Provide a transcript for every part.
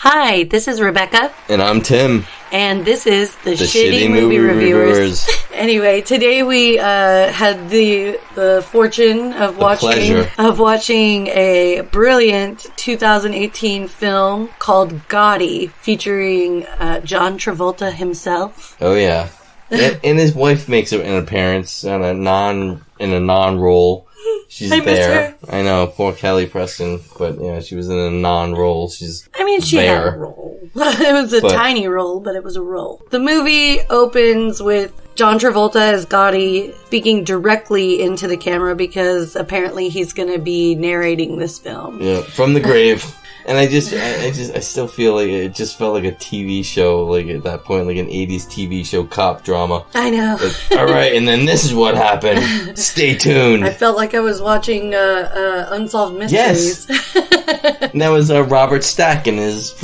Hi, this is Rebecca. And I'm Tim. And this is the Shitty Movie Reviewers. Anyway, today we had the fortune of watching a brilliant 2018 film called Gotti, featuring John Travolta himself. Oh yeah, and his wife makes an appearance in a non-role. She's there. I know, poor Kelly Preston, but yeah, she was in a non-role. She had a role. It was a tiny role, but it was a role. The movie opens with John Travolta as Gotti speaking directly into the camera because apparently he's going to be narrating this film. Yeah, from the grave. And I still feel like it just felt like a TV show, like at that point, like an 80s TV show cop drama. I know. Like, all right, and then this is what happened. Stay tuned. I felt like I was watching Unsolved Mysteries. Yes. And that was Robert Stack in his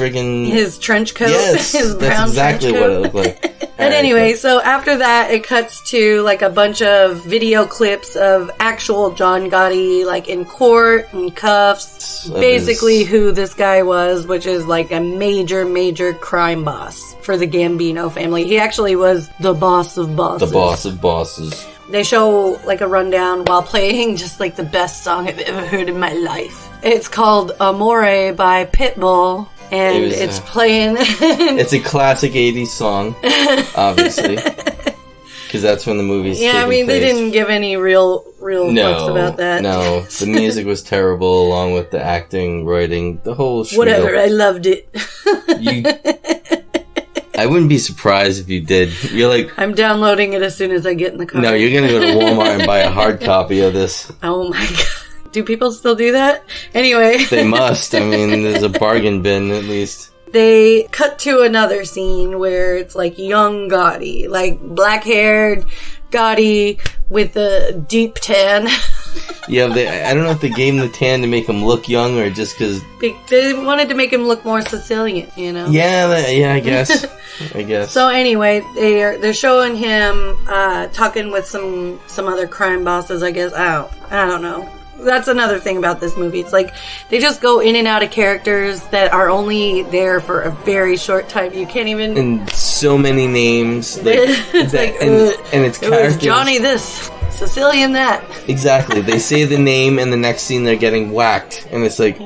trench coat. Yes, his brown that's exactly trench coat. what it looked like. But anyway, so after that, it cuts to like a bunch of video clips of actual John Gotti, like in court and cuffs. Basically, who this guy was, which is like a major crime boss for the Gambino family. He actually was the boss of bosses. The boss of bosses. They show like a rundown while playing just like the best song I've ever heard in my life. It's called Amore by Pitbull. And it's playing... It's a classic 80s song, obviously. Because that's when the movie's taking place. They didn't give any real fucks about that. No, the music was terrible, along with the acting, writing, the whole spiel. Whatever, I loved it. I wouldn't be surprised if you did. You're like... I'm downloading it as soon as I get in the car. No, you're going to go to Walmart and buy a hard copy of this. Oh my god. Do people still do that? Anyway. They must. I mean, there's a bargain bin, at least. They cut to another scene where it's like young Gotti. Like black-haired Gotti with a deep tan. Yeah, I don't know if they gave him the tan to make him look young or just because... They wanted to make him look more Sicilian, you know? Yeah, I guess. So anyway, they're showing him talking with some other crime bosses, I guess. I don't know. That's another thing about this movie. It's like they just go in and out of characters that are only there for a very short time. You can't even... And so many names. And it's characters. It was Johnny this, Sicilian that. Exactly. They say the name and the next scene they're getting whacked. And it's like,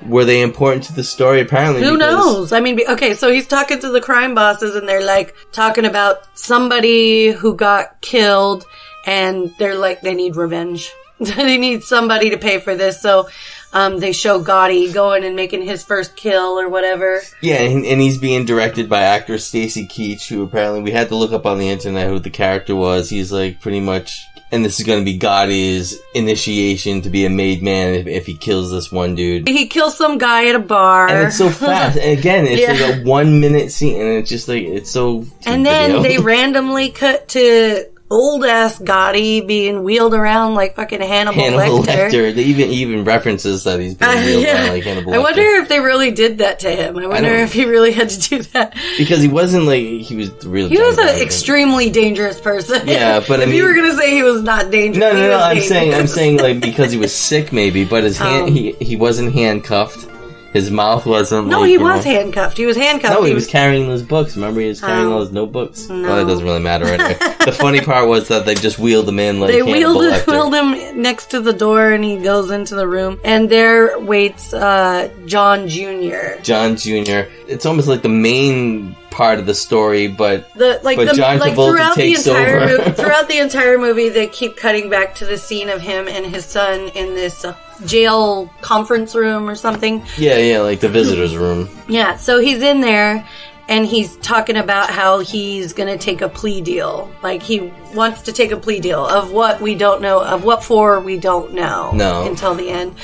were they important to the story? Apparently. Who knows? I mean, okay, so he's talking to the crime bosses and they're like talking about somebody who got killed and they're like, they need revenge. They need somebody to pay for this, so they show Gotti going and making his first kill or whatever. Yeah, and he's being directed by actor Stacy Keach, who apparently we had to look up on the internet who the character was. He's like pretty much, and this is going to be Gotti's initiation to be a made man if he kills this one dude. He kills some guy at a bar. And it's so fast. And again, it's like a 1 minute scene, and it's just like, it's so... And then they randomly cut to... old-ass Gotti being wheeled around like fucking Hannibal Lecter. They even references that he's being wheeled around like Hannibal Lecter. I wonder if they really did that to him. I wonder if he really had to do that. Because he wasn't like... He was an extremely dangerous person. Yeah, but if you were going to say he was not dangerous... No, I'm saying like because he was sick maybe, but his hand, he wasn't handcuffed. His mouth wasn't... No, he was handcuffed. He was handcuffed. No, he was carrying those books. Remember, he was carrying those notebooks? No. Well, it doesn't really matter anyway. The funny part was that they just wheeled him in like Hannibal Lecter. They wheeled him next to the door, and he goes into the room. And there waits John Jr. John Jr. It's almost like the main part of the story, but John Travolta takes over. Throughout the entire movie, they keep cutting back to the scene of him and his son in this... jail conference room or something. Yeah, like the visitor's room. Yeah, so he's in there and he's talking about how he's going to take a plea deal. Like he wants to take a plea deal of what we don't know, of what for we don't know. No. Until the end.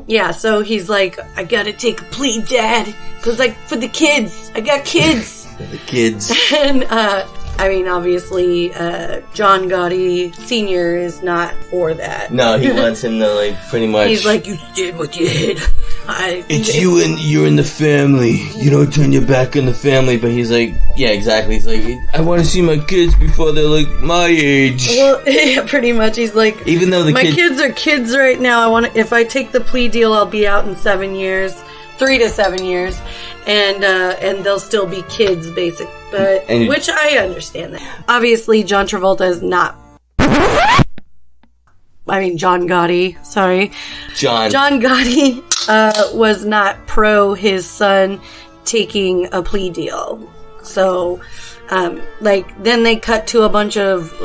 Yeah, so he's like, I got to take a plea, Dad. Because like for the kids. I got kids. The kids. And I mean, obviously, John Gotti Sr. is not for that. No, he wants him to, like, pretty much... He's like, you did what you did. It's you and you're in the family. You don't turn your back on the family. But he's like, yeah, exactly. He's like, I want to see my kids before they're, like, my age. Well, yeah, pretty much. He's like, even though my kids are kids right now. If I take the plea deal, I'll be out in 7 years. 3 to 7 years, and they'll still be kids, basically. But which I understand that. Obviously, John Travolta is not. John Gotti. Sorry, John Gotti was not pro his son taking a plea deal. So, then they cut to a bunch of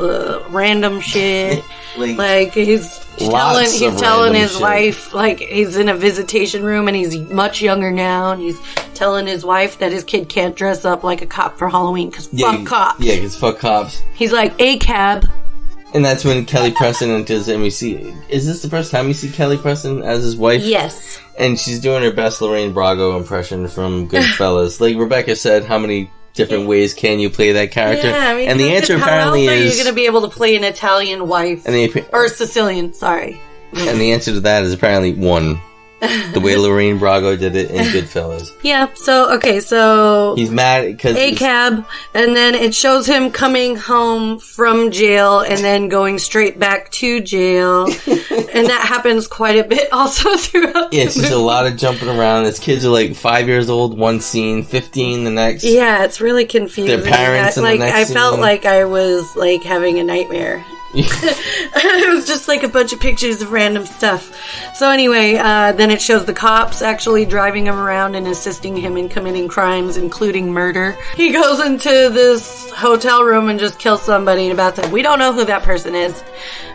random shit. He's telling his wife, he's in a visitation room and he's much younger now, and he's telling his wife that his kid can't dress up like a cop for Halloween because fuck cops. Yeah, because fuck cops. He's like, a cab. And that's when Kelly Preston enters, and we see... Is this the first time we see Kelly Preston as his wife? Yes. And she's doing her best Lorraine Bracco impression from Goodfellas. Like Rebecca said, how many different ways can you play that character? Yeah, and the answer apparently is... How else are you going to be able to play an Italian wife? Or Sicilian, sorry. And the answer to that is apparently one. The way Lorraine Bracco did it in Goodfellas. Yeah, so... He's mad because... A cab, and then it shows him coming home from jail and then going straight back to jail. And that happens quite a bit also throughout the it's just a lot of jumping around. His kids are 5 years old one scene, 15 the next. Yeah, it's really confusing. Their parents in the next I felt like I was having a nightmare. It was just a bunch of pictures of random stuff. So anyway, then it shows the cops actually driving him around and assisting him in committing crimes, including murder. He goes into this hotel room and just kills somebody in a bathtub. We don't know who that person is,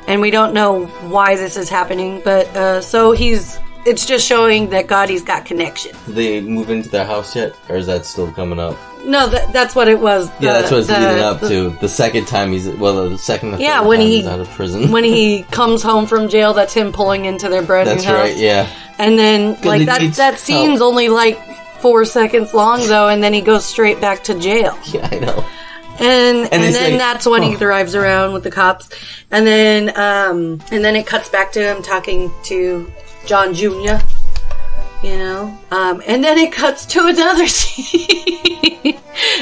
and we don't know why this is happening, but so it's just showing that Gotti's got connection. Did they move into their house yet, or is that still coming up? No, that's what it was. That's what it's leading up to. The second time the second time he's out of prison. When he comes home from jail, that's him pulling into their brand new house. That's right, yeah. And then, that scene's only 4 seconds long, though, and then he goes straight back to jail. Yeah, I know. And then that's when he drives around with the cops. And then it cuts back to him talking to John Jr., and then it cuts to another scene.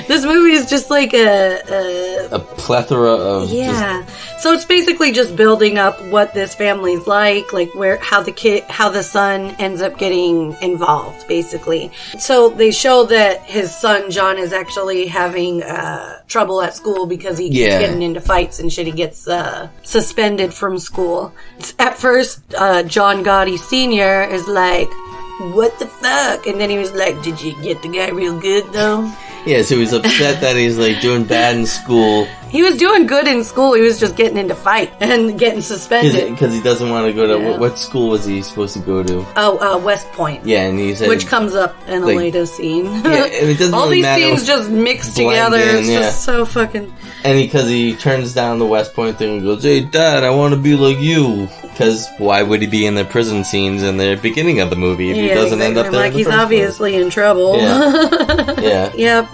This movie is just a plethora of So it's basically just building up what this family's how the son ends up getting involved, basically. So they show that his son John is actually having trouble at school because he keeps getting into fights and shit. He gets suspended from school. At first, John Gotti Sr. is like, what the fuck? And then he was like, did you get the guy real good, though? Yeah, so he's upset that he's doing bad in school. He was doing good in school. He was just getting into fight and getting suspended. Because he doesn't want to go to... What school was he supposed to go to? Oh, West Point. Yeah, and he said... Which comes up in a later scene. Yeah, and it doesn't all really matter. All these scenes just mixed together. It's just so fucking... And because he turns down the West Point thing and goes, hey, Dad, I want to be like you. Because why would he be in the prison scenes in the beginning of the movie if he doesn't end up there? He's obviously in trouble. Yeah. Yeah,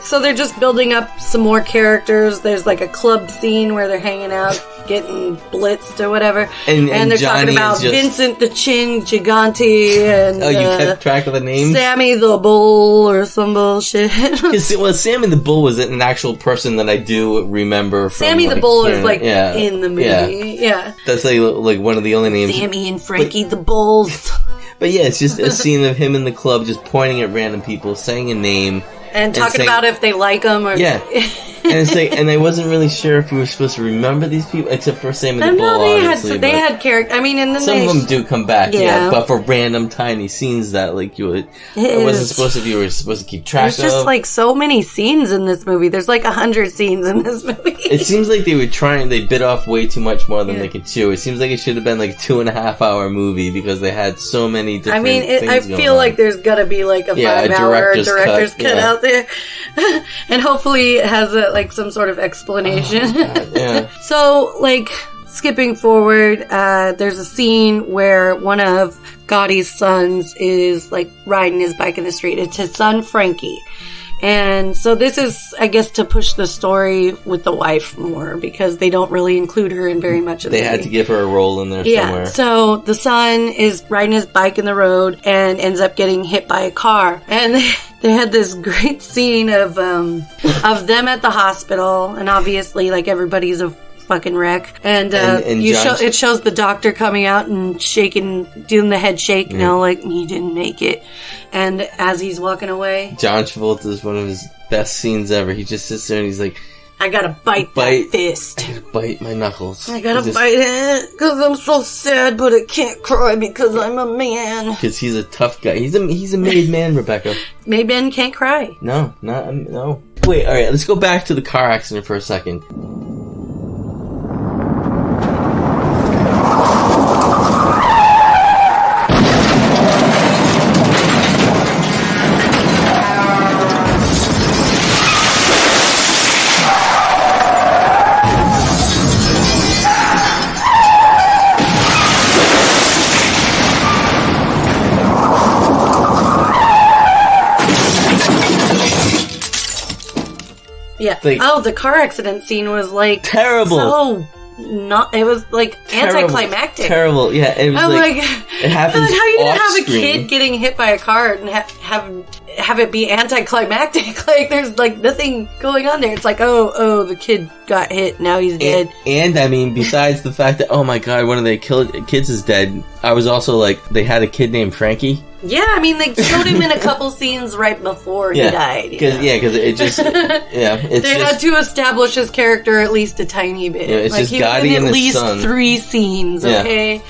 so they're just building up some more characters. There's a club scene where they're hanging out, getting blitzed or whatever. And they're Johnny talking about Vincent the Chin Gigante and... Oh, you kept track of the names? Sammy the Bull or some bullshit. Well, Sammy the Bull was an actual person that I do remember from... Sammy the Bull is in the movie. Yeah. That's one of the only names. Sammy and Frankie the Bulls. But yeah, it's just a scene of him in the club just pointing at random people, saying a name. And talking about if they like him or... Yeah. And it's and I wasn't really sure if we were supposed to remember these people, except for Sammy the Bull, obviously. They had character. I mean, and then some of them do come back, but for random tiny scenes that it wasn't supposed to be. You were supposed to keep track of. There's just so many scenes in this movie. There's 100 scenes in this movie. It seems like they were they bit off way too much more than they could chew. It seems like it should have been 2.5 hour movie because they had so many different things I feel like there's gotta be a 5 hour director's cut out there. And hopefully it has some sort of explanation. Oh, yeah. So, skipping forward, there's a scene where one of Gotti's sons is, riding his bike in the street. It's his son, Frankie. And so this is, I guess, to push the story with the wife more, because they don't really include her in very much of the movie. They had to give her a role in there somewhere. So the son is riding his bike in the road and ends up getting hit by a car. And they had this great scene of them at the hospital, and obviously, everybody's fucking wreck. And John's- it shows the doctor coming out and shaking, doing the head shake, you know, like, you didn't make it. And as he's walking away, John Travolta is one of his best scenes ever. He just sits there and he's like, I gotta bite that fist. I gotta bite my knuckles. I gotta bite it because I'm so sad, but I can't cry because I'm a man. Because he's a tough guy. He's a made man, Rebecca. Made men can't cry. No. Wait, alright, let's go back to the car accident for a second. Yeah. Like, the car accident scene was like terrible. It was like anticlimactic. Terrible. Yeah. It was like it happens. Like, how are you gonna have a screen. kid getting hit by a car and have it be anticlimactic? Like, there's like nothing going on there. It's like, oh, the kid got hit. Now he's dead. And I mean, besides the fact that, oh my god, one of the kids is dead. I was also like, they had a kid named Frankie. Yeah, I mean, they showed him in a couple scenes right before he died. Because it just, they had to establish his character at least a tiny bit. Yeah, it's like, just he was Gotti in and at his least son. 3 scenes, okay?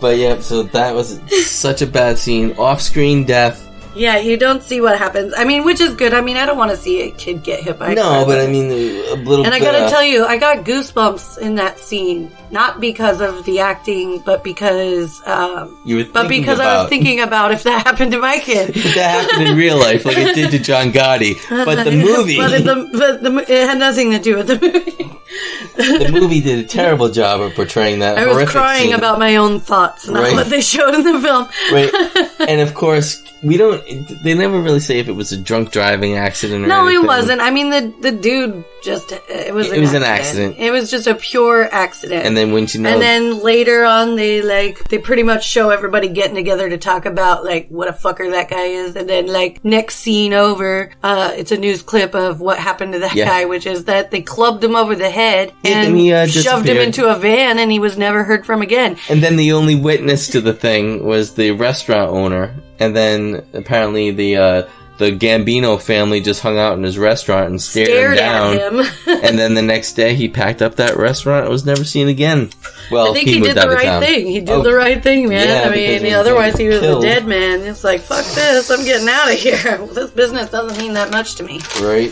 But yeah, so that was such a bad scene. Off-screen death. Yeah, you don't see what happens. I mean, which is good. I mean, I don't want to see a kid get hit by a car. No, but I mean, a little bit. And I gotta tell you, I got goosebumps in that scene. Not because of the acting, but because I was thinking about if that happened to my kid. If that happened in real life, like it did to John Gotti. But the movie... it had nothing to do with the movie. The movie did a terrible job of portraying that I horrific was crying scene. about my own thoughts, not what they showed in the film. Right. And of course, they never really say if it was a drunk driving accident or anything. No, it wasn't. I mean, the dude just, it was an accident. It was just a pure accident. And then And then later on, they pretty much show everybody getting together to talk about, like, what a fucker that guy is. And then, like, next scene over, it's a news clip of what happened to that guy, which is that they clubbed him over the head and he shoved him into a van, and he was never heard from again. And then the only witness to the thing was the restaurant owner. And then apparently the Gambino family just hung out in his restaurant and stared him down. At him. And then the next day he packed up that restaurant and was never seen again. Well, I think he did the right thing. He did the right thing, man. Yeah, I mean, otherwise he was a dead man. It's like, fuck this, I'm getting out of here. This business doesn't mean that much to me. Right.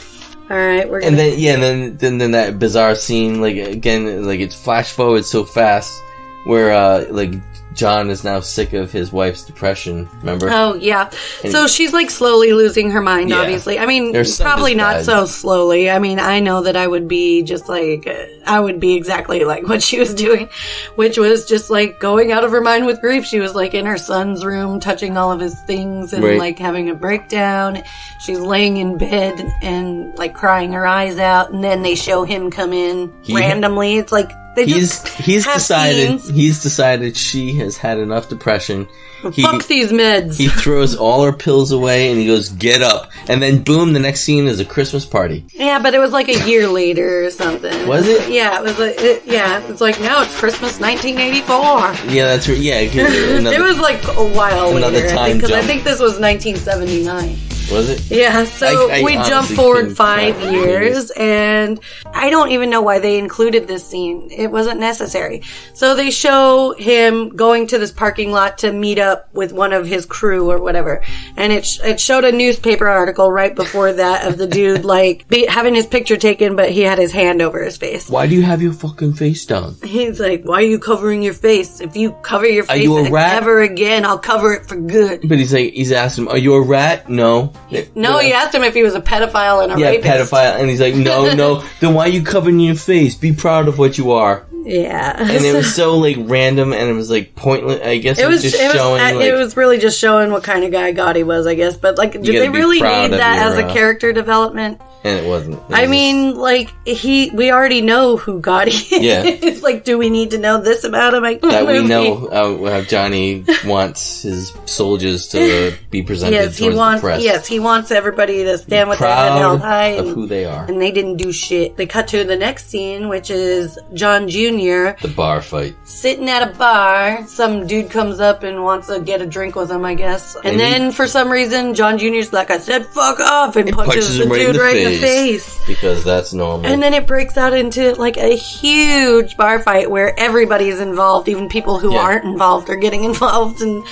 All right, we're gonna... And then that bizarre scene, like, again, like, it's flash forward so fast, where, like, John is now sick of his wife's depression, remember? Oh, yeah. So she's, like, slowly losing her mind, obviously. I mean, probably not so slowly. I mean, I know that I would be just, like, I would be exactly like what she was doing, which was just, like, going out of her mind with grief. She was, like, in her son's room, touching all of his things and, like, having a breakdown. She's laying in bed and, like, crying her eyes out, and then they show him come in randomly. It's like... He's decided she has had enough depression. Fuck these meds. He throws all her pills away and he goes, get up. And then boom, the next scene is a Christmas party. Yeah, but it was like a year later or something. Was it? Yeah, it was like, it's like, now it's Christmas 1984. Yeah, that's right. Yeah. It was like a while later. Because I think this was 1979. Was it? Yeah, so we jump forward 5 years, and I don't even know why they included this scene. It wasn't necessary. So they show him going to this parking lot to meet up with one of his crew or whatever. And it showed a newspaper article right before that of the dude, like, having his picture taken, but he had his hand over his face. Why do you have your fucking face down? He's like, why are you covering your face? If you cover your face ever again, I'll cover it for good. But he's asked him, are you a rat? No. No, he asked him if he was a pedophile and a rapist. Yeah, pedophile. And he's like, no. Then why are you covering your face? Be proud of what you are. Yeah. And it was so, like, random and it was, like, pointless. I guess it was really just showing what kind of guy Gotti was, I guess. But, like, did they really need that as a character development? And it wasn't. I mean, like, we already know who Gotti is. Like, do we need to know this about him? That we know how Johnny wants his soldiers to be presented towards the press. Yes, he wants everybody to stand with their head held high. Of who they are. And they didn't do shit. They cut to the next scene, which is John Jr. The bar fight. Sitting at a bar. Some dude comes up and wants to get a drink with him, I guess. And then, for some reason, John Jr.'s like, I said, fuck off, and punches the dude right in the face. Because that's normal. And then it breaks out into like a huge bar fight where everybody's involved, even people who aren't involved are getting involved. And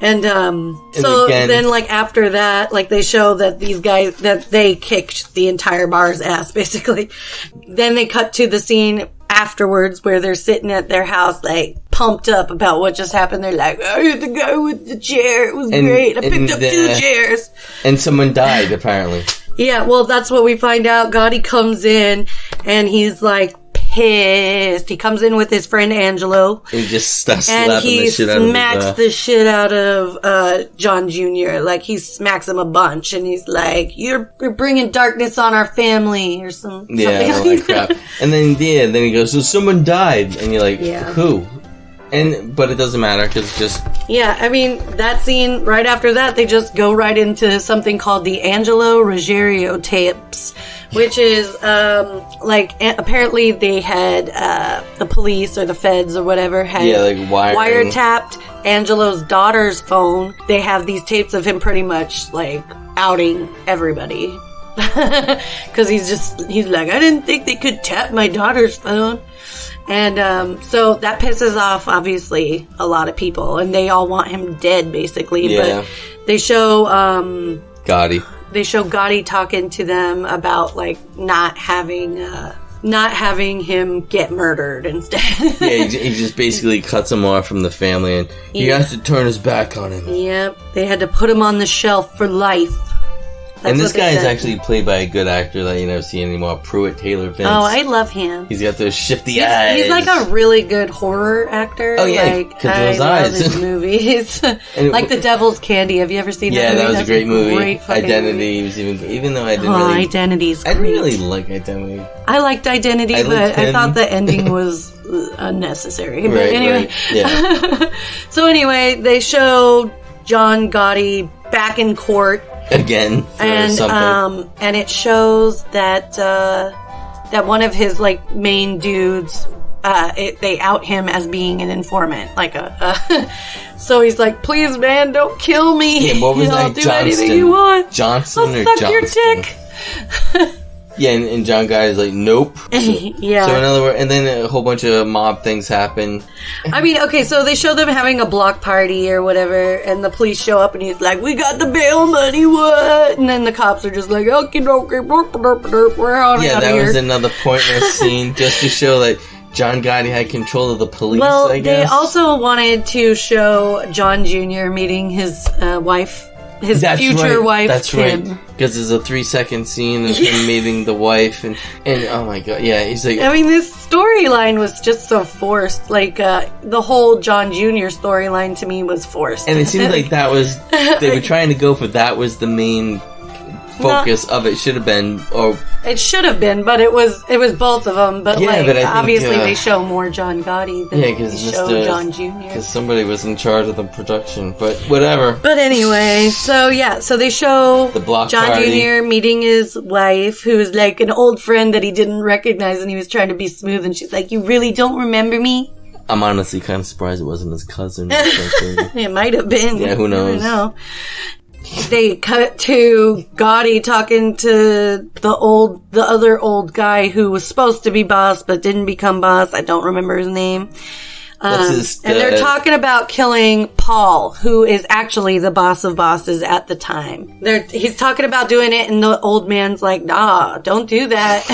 so again, then like after that, like they show that these guys, that they kicked the entire bar's ass, basically. Then they cut to the scene afterwards where they're sitting at their house, like pumped up about what just happened. They're like, I hit the guy with the chair. It was great. I picked up 2 chairs. And someone died, apparently. Yeah, well, that's what we find out. Gotti comes in, and he's, like, pissed. He comes in with his friend Angelo. And he just starts slapping the shit out of him. And he smacks the shit out of John Jr. Like, he smacks him a bunch, and he's like, you're bringing darkness on our family, or something like crap. And then, then he goes, so someone died. And you're like, who? But it doesn't matter, because it's just... Yeah, I mean, that scene, right after that, they just go right into something called the Angelo Ruggiero tapes, which is, apparently they had, the police or the feds or whatever had wiretapped Angelo's daughter's phone. They have these tapes of him pretty much, like, outing everybody. Because he's like, I didn't think they could tap my daughter's phone. And so that pisses off, obviously, a lot of people. And they all want him dead, basically. Yeah. But they show... Gotti. They show Gotti talking to them about, like, not having him get murdered instead. He just basically cuts him off from the family. And he has to turn his back on him. Yep. They had to put him on the shelf for life. And this guy is actually played by a good actor that you never see anymore, Pruitt Taylor Vince. Oh, I love him. He's got those shifty eyes. He's like a really good horror actor. Oh, yeah, because of those I eyes. love his movies. Like The Devil's Candy. Have you ever seen that movie? Yeah, that was a great movie. Great Identity was even though I didn't really... Identity's great. I didn't really like Identity. I liked Identity, but I thought the ending was unnecessary. But anyway. Right. Yeah. So anyway, they show John Gotti back in court. Again, for something. And it shows that that one of his like main dudes, they out him as being an informant, like so he's like, please, man, don't kill me. Yeah, what was that? I'll do anything you want. Johnson I'll or suck Johnston? your dick. Yeah, and John Gotti's like, nope. Yeah. So in other words, and then a whole bunch of mob things happen. I mean, okay, so they show them having a block party or whatever, and the police show up, and he's like, we got the bail money, what? And then the cops are just like, okay, we're on Yeah, out that of here. was another pointless scene, just to show that John Gotti had control of the police, well, I guess. They also wanted to show John Jr. meeting his wife. His future wife, That's Kim. right. Because there's a 3-second scene of him meeting the wife, and oh my god, yeah, he's like... I mean, this storyline was just so forced. Like, the whole John Jr. storyline to me was forced. And it seems like that was... They were trying to go for that was the main focus of it. Should have been, or... It should have been, but it was both of them. But, yeah, but I think, obviously they show more John Gotti than they show John Jr. Because somebody was in charge of the production, but whatever. But anyway, so they show the block John party. Jr. meeting his wife, who is like an old friend that he didn't recognize, and he was trying to be smooth, and she's like, you really don't remember me? I'm honestly kind of surprised it wasn't his cousin. It might have been. Yeah, who knows? I don't know. They cut to Gotti talking to the other old guy who was supposed to be boss but didn't become boss. I don't remember his name. And they're talking about killing Paul, who is actually the boss of bosses at the time. He's talking about doing it, and the old man's like, nah, don't do that.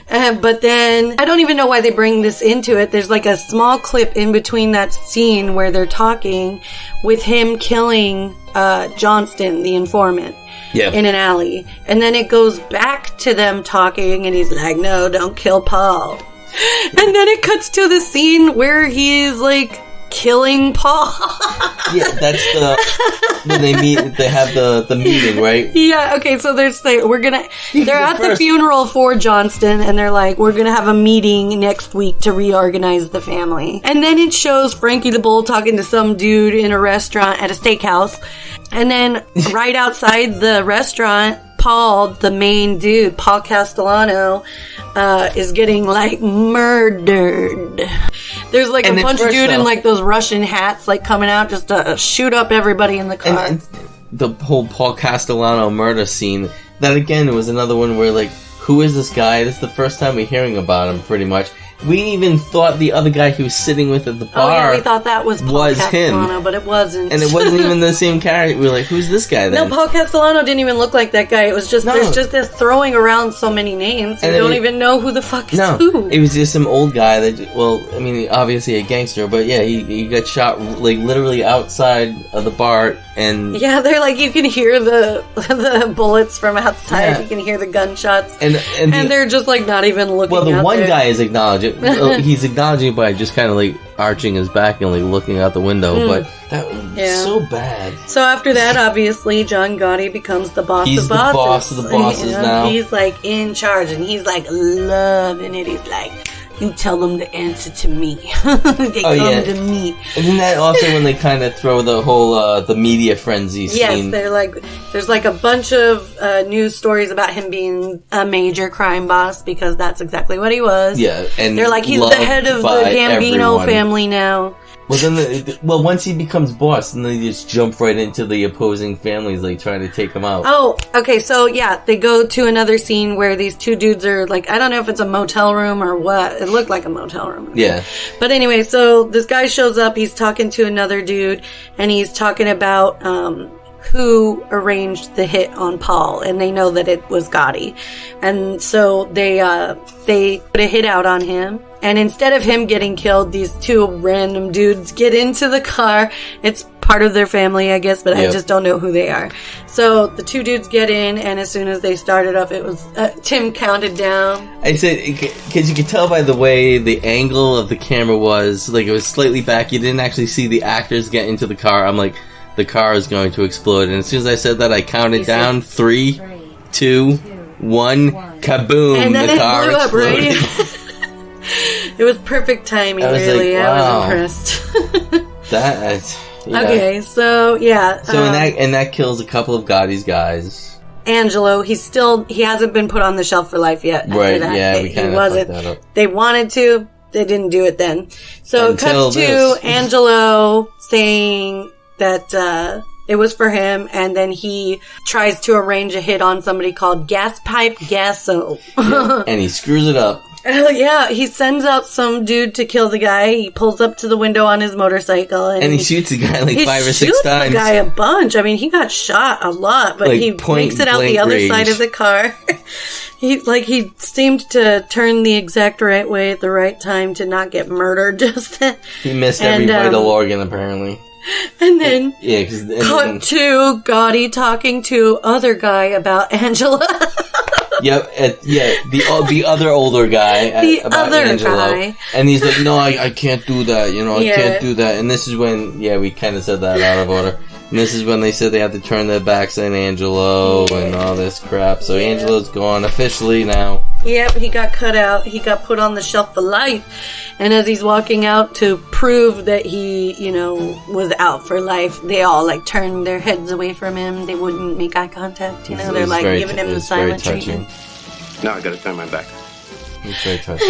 But then, I don't even know why they bring this into it. There's like a small clip in between that scene where they're talking with him killing Johnston, the informant. Yeah. In an alley. And then it goes back to them talking, and he's like, no, don't kill Paul. And then it cuts to the scene where he's like killing Paul. Yeah, that's when they meet. They have the meeting, right? Yeah. Okay. So they're at the funeral for Johnston, and they're like, we're gonna have a meeting next week to reorganize the family. And then it shows Frankie the Bull talking to some dude in a restaurant at a steakhouse, and then right outside the restaurant, Paul, the main dude, Paul Castellano, is getting like murdered. There's like a bunch of dude in like those Russian hats like coming out just to shoot up everybody in the car. And the whole Paul Castellano murder scene, that again was another one where like, who is this guy? This is the first time we're hearing about him pretty much. We even thought the other guy he was sitting with at the bar. Oh yeah, we thought that was Paul Castellano, but it wasn't. And it wasn't even the same character. We were like, who's this guy then? No, Paul Castellano didn't even look like that guy. It was just, there's just this throwing around so many names. You don't even know who the fuck is who. It was just some old guy that, well, I mean, obviously a gangster, but yeah, he got shot like literally outside of the bar. And yeah, they're like, you can hear the bullets from outside. Yeah. You can hear the gunshots. And they're just like not even looking. Well, the one guy is acknowledging. He's acknowledging by just kind of like arching his back and like looking out the window. But that was so bad. So after that, obviously, John Gotti becomes the boss of bosses. He's the boss of the bosses now. He's like in charge, and he's like loving it. He's like, you tell them to answer to me. They come to me. And then that also when they kind of throw the whole the media frenzy scene. Yes, they're like, there's like a bunch of news stories about him being a major crime boss, because that's exactly what he was. Yeah, and they're like, he's the head of the Gambino family now. Well, then, once he becomes boss, then they just jump right into the opposing families, like trying to take him out. Oh, okay. So yeah, they go to another scene where these two dudes are like, I don't know if it's a motel room or what. It looked like a motel room. Yeah. But anyway, so this guy shows up. He's talking to another dude, and he's talking about who arranged the hit on Paul, and they know that it was Gotti, and so they put a hit out on him. And instead of him getting killed, these two random dudes get into the car. It's part of their family, I guess, but I just don't know who they are. So the two dudes get in, and as soon as they started up, it was Tim counted down. I said, because you could tell by the way the angle of the camera was, like it was slightly back. You didn't actually see the actors get into the car. I'm like, the car is going to explode. And as soon as I said that, I counted down 3, 2, 1, kaboom! And then the car blew up, exploded. right? It was perfect timing, really. Like, wow. I was impressed. Okay, so yeah. So that kills a couple of Gotti's guys. Angelo, he hasn't been put on the shelf for life yet. Right? Yeah, we kind of fucked that up. They wanted to, they didn't do it then. So it cuts to Angelo saying that it was for him, and then he tries to arrange a hit on somebody called Gas Pipe Gasso. And he screws it up. Yeah, he sends out some dude to kill the guy. He pulls up to the window on his motorcycle. And he shoots the guy like 5 or 6 times. He shoots the guy a bunch. I mean, he got shot a lot, but like he makes it out the other side of the car. He seemed to turn the exact right way at the right time to not get murdered just then. He missed every vital organ, apparently. And then, cut to Gotti talking to other guy about Angela. Yep, the other older guy about Angelo. And he's like, no, I can't do that, I can't do that. And this is when, we kind of said that out of order. And this is when they said they had to turn their backs on Angelo and all this crap. So Angelo's gone officially now. Yep, he got cut out. He got put on the shelf for life. And as he's walking out to prove that he, was out for life, they all turned their heads away from him. They wouldn't make eye contact. They're giving him the silent treatment. Now I gotta turn my back. It's very touching.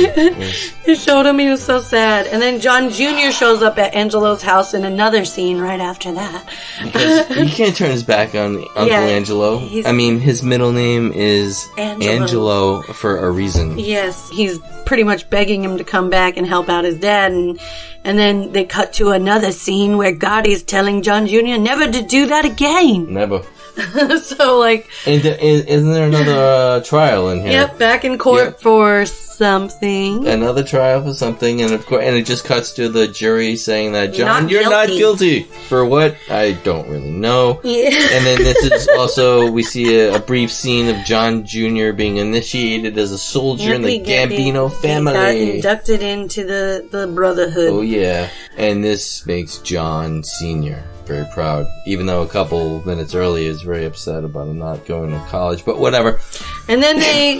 It showed him he was so sad. And then John Jr. shows up at Angelo's house in another scene right after that. Because he can't turn his back on Uncle Angelo. I mean, his middle name is Angelo for a reason. Yes, he's pretty much begging him to come back and help out his dad. And then they cut to another scene where Gotti's telling John Jr. never to do that again. Never. So, like... And isn't there another trial in here? Yep, back in court for something. Another trial for something, and of course, and it just cuts to the jury saying that, John, you're not guilty. For what? I don't really know. Yeah. And then this is also, we see a brief scene of John Jr. being initiated as a soldier in the Gambino family. He got inducted into the Brotherhood. Oh, yeah. And this makes John Sr. very proud, even though a couple minutes earlier he was very upset about him not going to college, but whatever. And then they,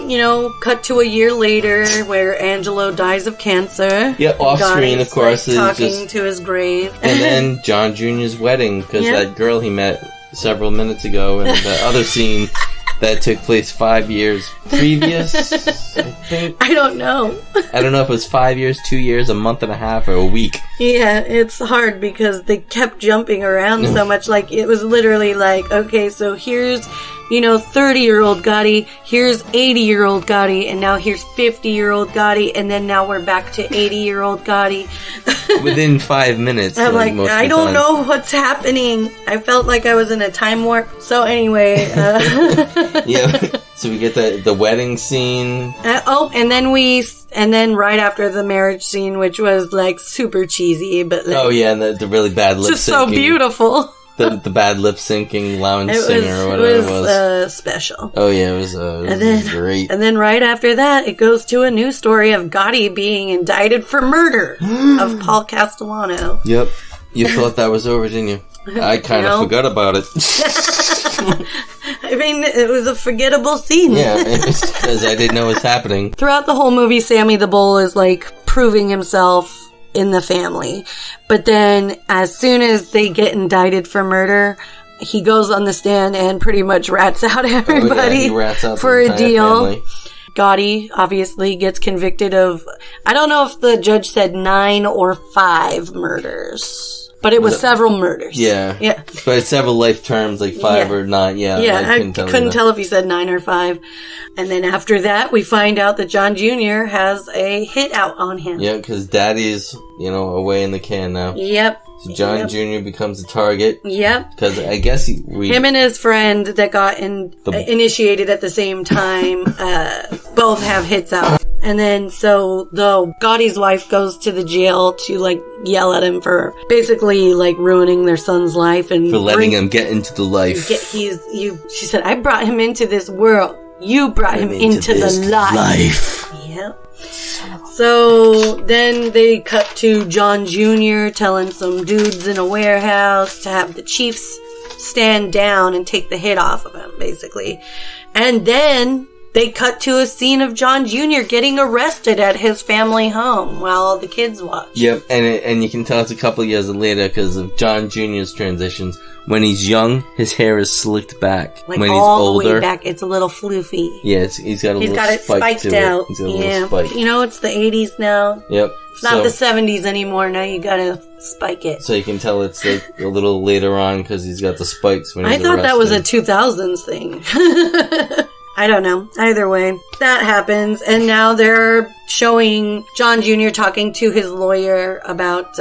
cut to a year later where Angelo dies of cancer. Yeah, off screen, of course. Talking to his grave. And then John Jr.'s wedding, because that girl he met several minutes ago in the other scene that took place 5 years previous, I think. I don't know. I don't know if it was 5 years, 2 years, a month and a half, or a week. Yeah, it's hard because they kept jumping around so much. Like, it was literally like, okay, so here's, 30-year-old Gotti, here's 80-year-old Gotti, and now here's 50-year-old Gotti, and then now we're back to 80-year-old Gotti. Within 5 minutes. I'm like I don't know what's happening. I felt like I was in a time warp. So anyway. Yeah. So we get the wedding scene. And then right after the marriage scene, which was like super cheesy, but like, oh yeah, and the really bad lip syncing. Just so beautiful. The bad lip syncing lounge singer or whatever it was. Special. Oh yeah, it was great. And then right after that, it goes to a news story of Gotti being indicted for murder of Paul Castellano. Yep. You thought that was over, didn't you? I kind of forgot about it. I mean, it was a forgettable scene. Yeah, because I didn't know what was happening. Throughout the whole movie, Sammy the Bull is like proving himself in the family. But then as soon as they get indicted for murder, he goes on the stand and pretty much rats out everybody he rats out for a deal. Family. Gotti obviously gets convicted of, I don't know if the judge said 9 or 5 murders. But it was several murders. Yeah. Yeah. But it's several life terms, like 5 or 9. Yeah. Yeah, I couldn't tell if he said 9 or 5. And then after that, we find out that John Jr. has a hit out on him. Yeah, because Daddy's, away in the can now. Yep. So John Jr. becomes the target. Yep. Because I guess him and his friend that got initiated at the same time both have hits out. And then, so, Gotti's wife goes to the jail to, yell at him for basically, ruining their son's life. And for letting him get into the life. She said, I brought him into this world. You brought him into the life. Yep. So, then they cut to John Jr. telling some dudes in a warehouse to have the chiefs stand down and take the hit off of him, basically. And then they cut to a scene of John Jr. getting arrested at his family home while all the kids watch. Yep, and you can tell it's a couple years later because of John Jr.'s transitions. When he's young, his hair is slicked back. When he's older, the way back, it's a little floofy. Yeah, he's got it spiked out. He's got a little spike. It's the 80s now. Yep. It's not the 70s anymore. Now you gotta spike it. So you can tell it's a little later on because he's got the spikes when he's I thought arrested. that was a 2000s thing. I don't know. Either way, that happens. And now they're showing John Jr. talking to his lawyer about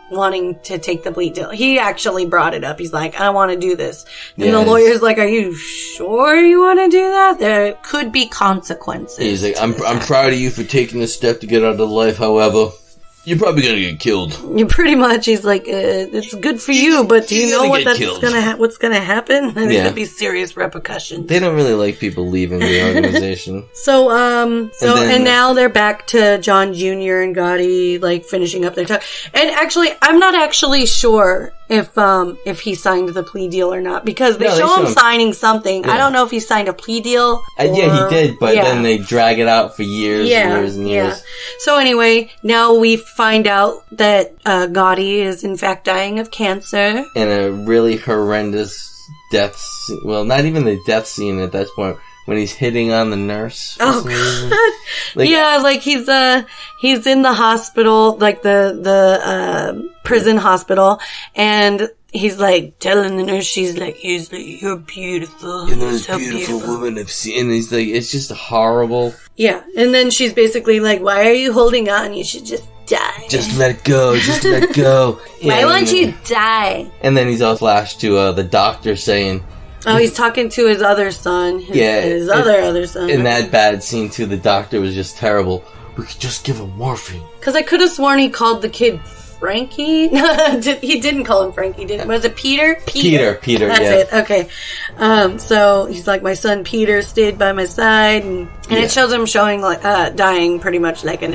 wanting to take the plea deal. He actually brought it up. He's like, I want to do this. And the lawyer's like, are you sure you want to do that? There could be consequences. He's like, I'm proud of you for taking this step to get out of life. However, you're probably gonna get killed. Pretty much, he's like, it's good for you, but do you know what what's gonna happen? I think there'd be serious repercussions. They don't really like people leaving the organization. So now they're back to John Jr. and Gotti, finishing up their talk. And actually, I'm not actually sure if he signed the plea deal or not, because they show him signing something. Yeah. I don't know if he signed a plea deal. Yeah, he did, but then they drag it out for years and years. Yeah. So anyway, now we find out that Gotti is in fact dying of cancer. And a really horrendous death scene. Well, not even the death scene at that point. When he's hitting on the nurse. Oh God! He's in the hospital, the prison hospital, and he's telling the nurse, she's like, you're beautiful. You're the most beautiful woman I've seen. And he's like, it's just horrible. Yeah, and then she's basically like, why are you holding on? You should just die. Just let go. Just let go. Why won't you die? And then he's all flashed to the doctor saying, Oh, he's talking to his other son. His other son. In that bad scene, too, the doctor was just terrible. We could just give him morphine. Because I could have sworn he called the kid Frankie. He didn't call him Frankie, did he? Was it Peter? Peter, That's it. Okay. So he's like, my son Peter stayed by my side, and it shows him dying pretty much like an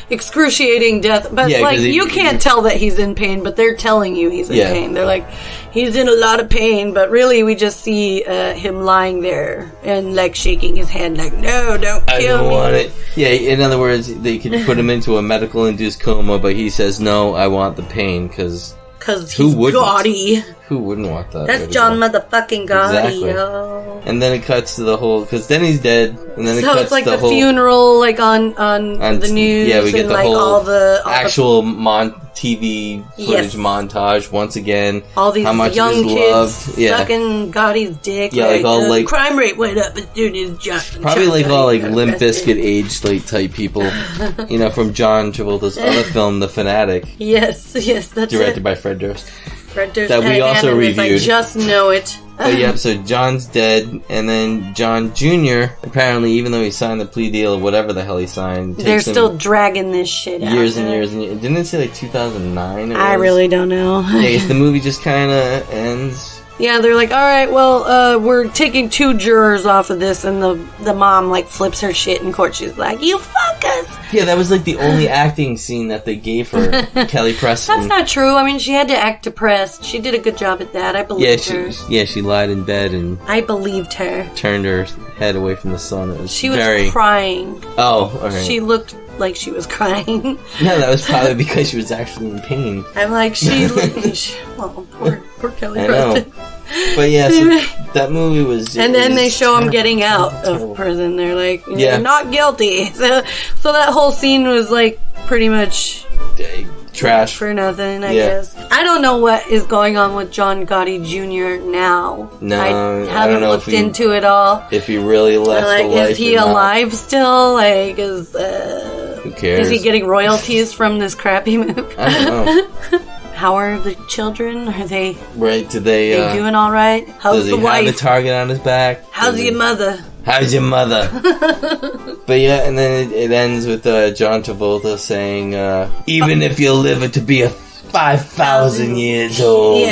excruciating death. But you can't tell that he's in pain, but they're telling you he's in pain. They're like, he's in a lot of pain, but really we just see him lying there and like shaking his head like, no, don't kill me. I don't want it. Yeah, in other words, they could put him into a medical induced coma, but he says, no, I want the pain, because he's Gotti. Who wouldn't want that? That's John motherfucking Gotti, exactly. Yo. And then it cuts to the whole, because then he's dead, and then it cuts to it's like the whole funeral, like on the news. Yeah, we get and the like whole all the actual TV footage montage once again. All these how much young kids loved. sucking Gotti's dick. Yeah, like all like crime rate went up as soon as John. Probably like all like Limp Bizkit age like type people, from John Travolta's other film, The Fanatic. Yes, that's directed by Fred Durst. That we also reviewed. I just know it. But yeah, so John's dead, and then John Jr., apparently, even though he signed the plea deal or whatever the hell he signed, they're still dragging this shit out. Years and years and years. Didn't it say like 2009? I really don't know. Yeah, the movie just kind of ends. Yeah, they're like, all right, well, we're taking 2 jurors off of this, and the mom, like, flips her shit in court. She's like, you fuckers! Yeah, that was, like, the only acting scene that they gave her, Kelly Preston. That's not true. I mean, she had to act depressed. She did a good job at that. I believed her. Yeah, she lied in bed and... I believed her. Turned her head away from the sun. She was crying. Oh, okay. She looked like she was crying. No, that was probably because she was actually in pain. I'm like, poor Kelly Preston. But yeah, so that movie was... And then they show him getting out of prison. They're like, you're not guilty. So that whole scene was like pretty much... trash. For nothing, I guess. I don't know what is going on with John Gotti Jr. now. No, I haven't looked into it all. If he really left the life is he alive still? Like, who cares? Is he getting royalties from this crappy movie? I don't know. How are the children? Are they... Right, do they doing all right? How's the wife? Does he have a target on his back? How's your mother? How's your mother? But yeah, and then it ends with John Travolta saying, even if you live to be 5,000 years old,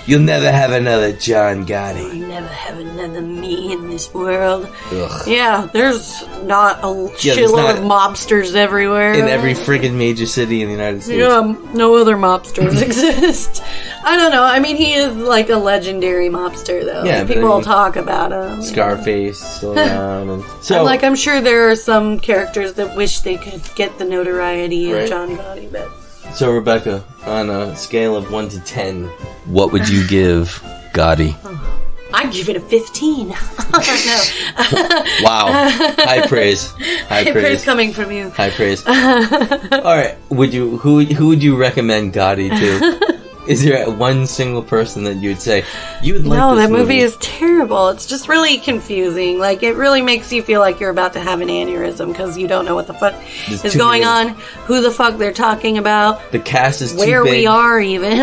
you'll never have another John Gotti. You'll never have another me in this world. Ugh. Yeah, there's not a shitload of mobsters everywhere. In every friggin' major city in the United States. Yeah, no other mobsters exist. I don't know. I mean, he is like a legendary mobster, though. Yeah, people talk about him. Scarface still around. And so, I'm sure there are some characters that wish they could get the notoriety of John Gotti, but... So, Rebecca, on a scale of 1 to 10, what would you give Gotti? I'd give it a 15. No. Wow. High praise. High praise coming from you. High praise. All right. Who would you recommend Gotti to? Is there one single person that you would say you would like? No, that movie is terrible. It's just really confusing. Like, it really makes you feel like you're about to have an aneurysm because you don't know what the fuck is going on, who the fuck they're talking about. The cast is too big. Where we are, even.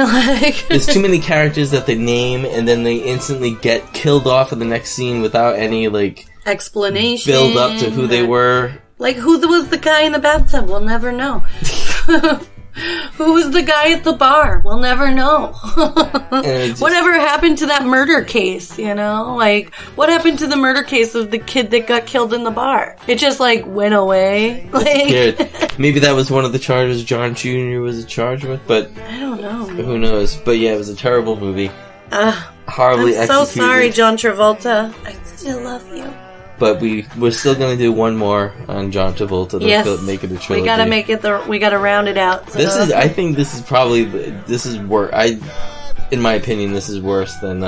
There's too many characters that they name and then they instantly get killed off in the next scene without any explanation, build up to who they were. Like, who was the guy in the bathtub? We'll never know. Who was the guy at the bar? We'll never know. Whatever happened to that murder case, Like, what happened to the murder case of the kid that got killed in the bar? It just, went away. Maybe that was one of the charges John Jr. was charged with, but... I don't know. Who knows? But yeah, it was a terrible movie. Horribly executed. I'm so sorry, John Travolta. I still love you. But we're still going to do one more on John Travolta to make it a trilogy. We gotta make it. We gotta round it out. So. I think this is probably worse. In my opinion, this is worse than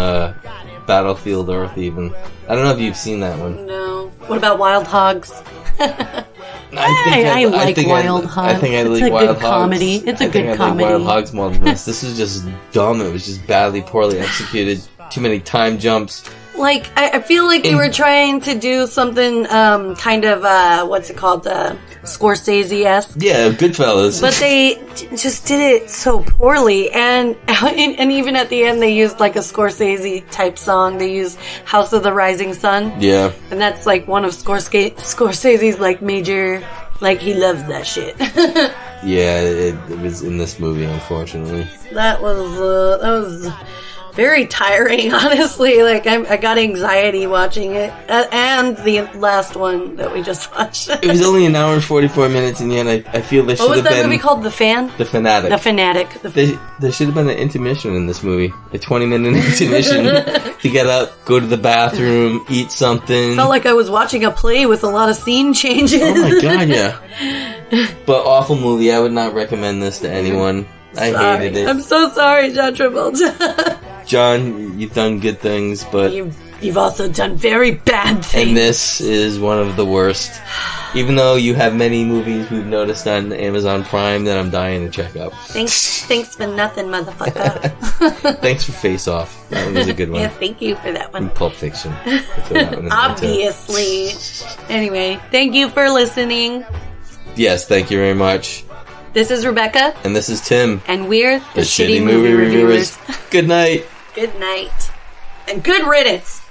Battlefield Earth. Even I don't know if you've seen that one. No. What about Wild Hogs? I like Wild Hogs. I think I like Wild Hogs. Comedy. It's a good comedy. I like Wild Hogs more than this. This was just dumb. It was just poorly executed. Too many time jumps. like, I feel like they were trying to do something, kind of, what's it called, Scorsese-esque. Yeah, Goodfellas. But they just did it so poorly, and even at the end they used like a Scorsese-type song. They used House of the Rising Sun. Yeah. And that's like one of Scorsese's like major, like he loves that shit. Yeah, it was in this movie, unfortunately. That was very tiring, honestly. Like, I got anxiety watching it. And the last one that we just watched. It was only an hour and 44 minutes, and yet I feel there should have been... What was that movie called? The Fan? The Fanatic. The Fanatic. There should have been an intermission in this movie. A 20-minute intermission to get up, go to the bathroom, eat something. Felt like I was watching a play with a lot of scene changes. Oh my god, yeah. But awful movie. I would not recommend this to anyone. I hated it. I'm so sorry, John Travolta. John, you've done good things, but... You've also done very bad things. And this is one of the worst. Even though you have many movies we've noticed on Amazon Prime that I'm dying to check out. Thanks for nothing, motherfucker. Thanks for Face Off. That was a good one. Yeah, thank you for that one. And Pulp Fiction. That's what happened in Obviously. Anyway, thank you for listening. Yes, thank you very much. This is Rebecca. And this is Tim. And we're the Shitty Movie Reviewers. Good night. Good night. And good riddance.